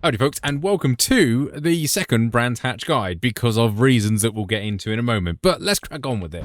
Howdy folks, and welcome to the second Brands Hatch guide because of reasons that we'll get into in a moment, but let's crack on with it.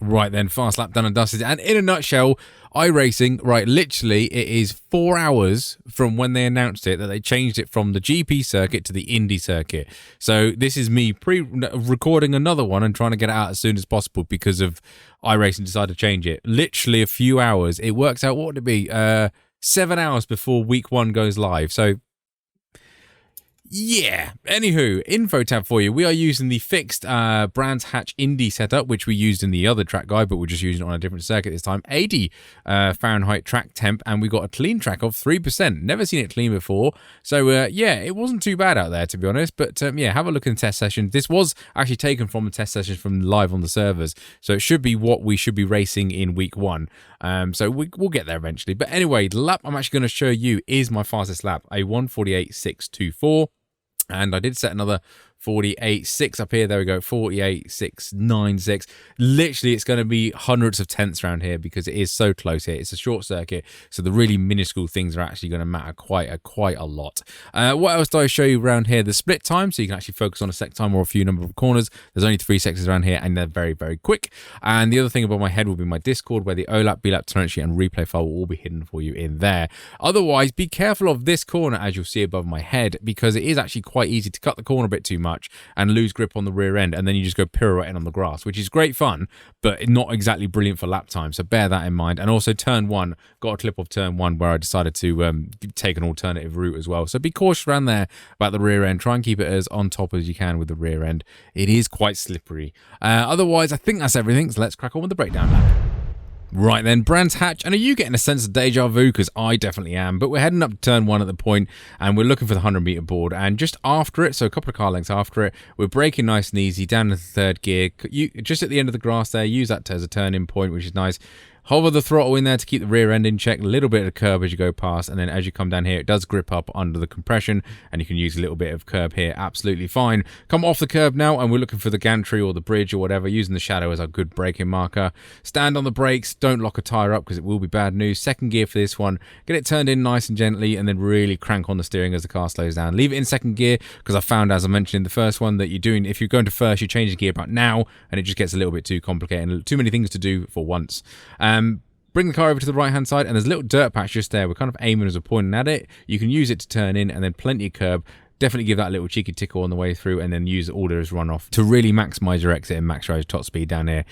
Right then, fast lap done and dusted. And in a nutshell, iRacing, right, literally it is 4 hours from when they announced it that they changed it from the GP circuit to the Indy circuit. So this is me recording another one and trying to get it out as soon as possible because of iRacing decided to change it. Literally a few hours. It works out, what would it be? 7 hours before week one goes live. So yeah, anywho, info tab for you. We are using the fixed Brands Hatch INDY setup, which we used in the other track guide, but we're just using it on a different circuit this time. 80 Fahrenheit track temp, and we got a clean track of 3%. Never seen it clean before. So yeah, it wasn't too bad out there, to be honest. But yeah, have a look in the test session. This was actually taken from a test session from live on the servers. So it should be what we should be racing in week one. So we'll get there eventually. But anyway, the lap I'm actually going to show you is my fastest lap, a 1:48.624. And I did set another 48.6 up here. There we go, 48.696. Literally, it's going to be hundreds of tenths around here because it is so close here. It's a short circuit, so the really minuscule things are actually going to matter quite a lot. What else do I show you around here? The split time, so you can actually focus on a sec time or a few number of corners. There's only 3 sectors around here, and they're very, very quick. And the other thing above my head will be my Discord, where the OLAP, BLAP, turn sheet, and replay file will all be hidden for you in there. Otherwise, be careful of this corner, as you'll see above my head, because it is actually quite easy to cut the corner a bit too much and lose grip on the rear end, and then you just go pirouetting on the grass, which is great fun, but not exactly brilliant for lap time, so bear that in mind. And also turn one, got a clip of turn one where I decided to take an alternative route as well, so be cautious around there about the rear end. Try and keep it as on top as you can with the rear end. It is quite slippery. Otherwise, I think that's everything, so let's crack on with the breakdown lap. Right then, Brands Hatch, and are you getting a sense of deja vu? Because I definitely am, but we're heading up to turn one at the point, and we're looking for the 100-meter board, and just after it, so a couple of car lengths after it, we're braking nice and easy, down to the third gear, just at the end of the grass there, use that as a turn-in point, which is nice. Hover the throttle in there to keep the rear end in check, a little bit of curb as you go past, and then as you come down here, it does grip up under the compression, and you can use a little bit of curb here, absolutely fine. Come off the curb now, and we're looking for the gantry or the bridge or whatever, using the shadow as our good braking marker. Stand on the brakes, don't lock a tyre up because it will be bad news. Second gear for this one, get it turned in nice and gently, and then really crank on the steering as the car slows down. Leave it in second gear, because I found, as I mentioned in the first one, that if you're going to first, you change the gear about now, and it just gets a little bit too complicated, too many things to do for once. Bring the car over to the right hand side, and there's a little dirt patch just there. We're kind of aiming as we're pointing at it. You can use it to turn in, and then plenty of curb. Definitely give that a little cheeky tickle on the way through, and then use order as runoff to really maximize your exit and maximize your top speed down here.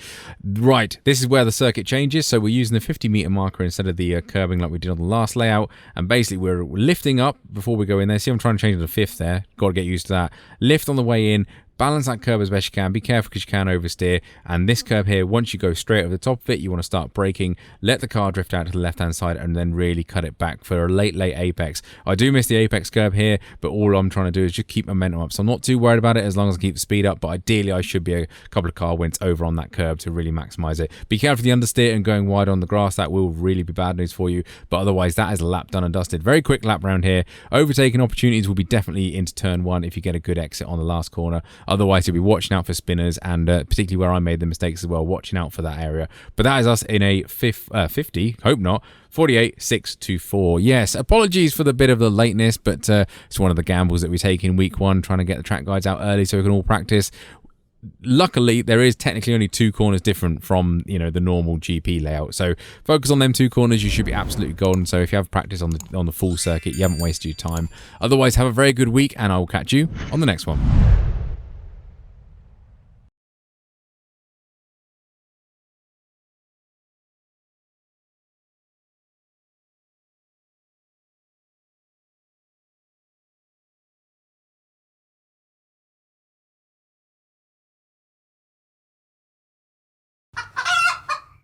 Right, this is where the circuit changes. So we're using the 50-meter marker instead of the curbing like we did on the last layout. And basically we're lifting up before we go in there. See, I'm trying to change it to fifth there. Got to get used to that. Lift on the way in. Balance that curb as best you can. Be careful because you can oversteer. And this curb here, once you go straight over the top of it, you want to start braking, let the car drift out to the left-hand side, and then really cut it back for a late apex. I do miss the apex curb here, but all I'm trying to do is just keep momentum up. So I'm not too worried about it as long as I keep the speed up, but ideally I should be a couple of car wins over on that curb to really maximize it. Be careful of the understeer and going wide on the grass. That will really be bad news for you, but otherwise that is a lap done and dusted. Very quick lap round here. Overtaking opportunities will be definitely into turn one if you get a good exit on the last corner. Otherwise, you'll be watching out for spinners, and particularly where I made the mistakes as well, watching out for that area. But that is us in a 50, hope not, 48.624. Yes, apologies for the bit of the lateness, but it's one of the gambles that we take in week one, trying to get the track guides out early so we can all practice. Luckily, there is technically only 2 corners different from, the normal GP layout. So focus on them 2 corners. You should be absolutely golden. So if you have practice on the full circuit, you haven't wasted your time. Otherwise, have a very good week, and I will catch you on the next one.